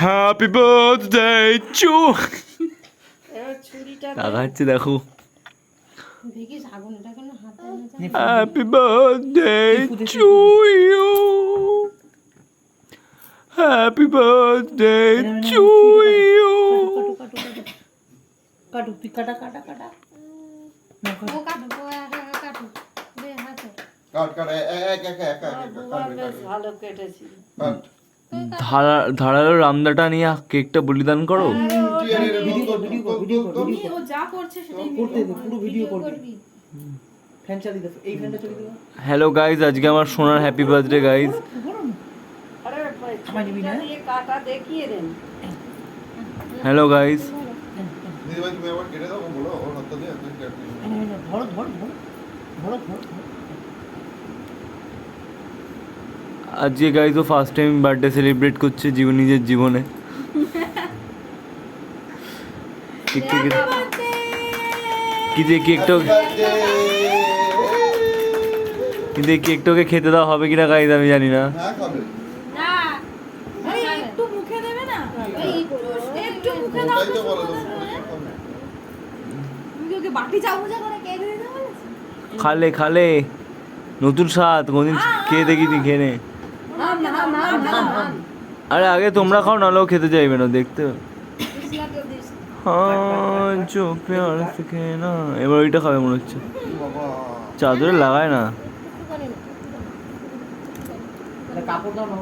Happy birthday to লাগাচ্ছে দেখো happy birthday to you happy birthday to you কাটু তুই কাটা কাটা কাটা ধারালো রামদাটা নিয়ে কেকটা বলিদান করো। হ্যালো গাইজ, আজকে আমার সোনার happy birthday guys. Hello guys, আজকে গাইজ ও ফার্স্ট টাইম বার্থডে সেলিব্রেট করছে নিজের জীবনে। কিন্তু এই কেকটাকে খেতে দেওয়া হবে কিনা গাইজ আমি জানি না। খালে খালে নতুন স্বাদ, কোনদিন খেয়ে দেখিনি, খেয়ে নে। আরে আগে তোমরা খাও, নাহলেও খেতে চাইবে না, দেখতে। হ্যাঁ जो प्यार से कहना, এবার ওইটা খাবে মনে হচ্ছে। চাদরে লাগায় না। কাপড় দাও না,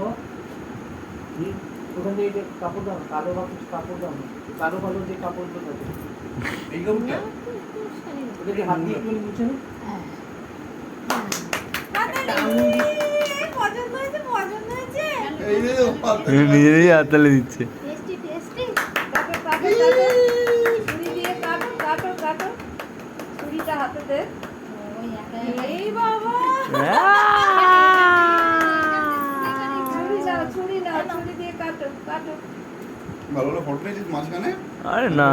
ওখান থেকে কাপড় দাও, কালো কাপড় দাও, কালো কালো যে কাপড়গুলো থাকে এইগুলো ওদেরকে হাত দিয়ে একটু মুছে নে। নিজেরই হাততালি দিচ্ছে। আরে না,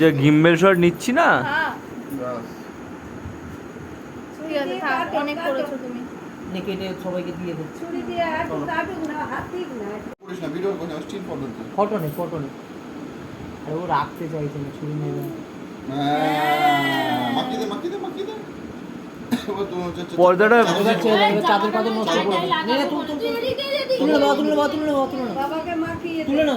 যে গিম্বেল শট নিচ্ছি না। অনেক করেছো তুমি, নেকেটে সবাইকে দিয়ে দে। ছুরি দিয়ে আর কাটুক না, হাত দিক না। করিস না, ভিডিও করে স্টিল ফটো নে। আরে ও রাখতে চাইছে না, ছুরি নেবে। মাকি দে পর্দাটা চাদর পাদর নষ্ট করে নে। তুলে নাও বাবাকে মাখিয়ে তুলে নাও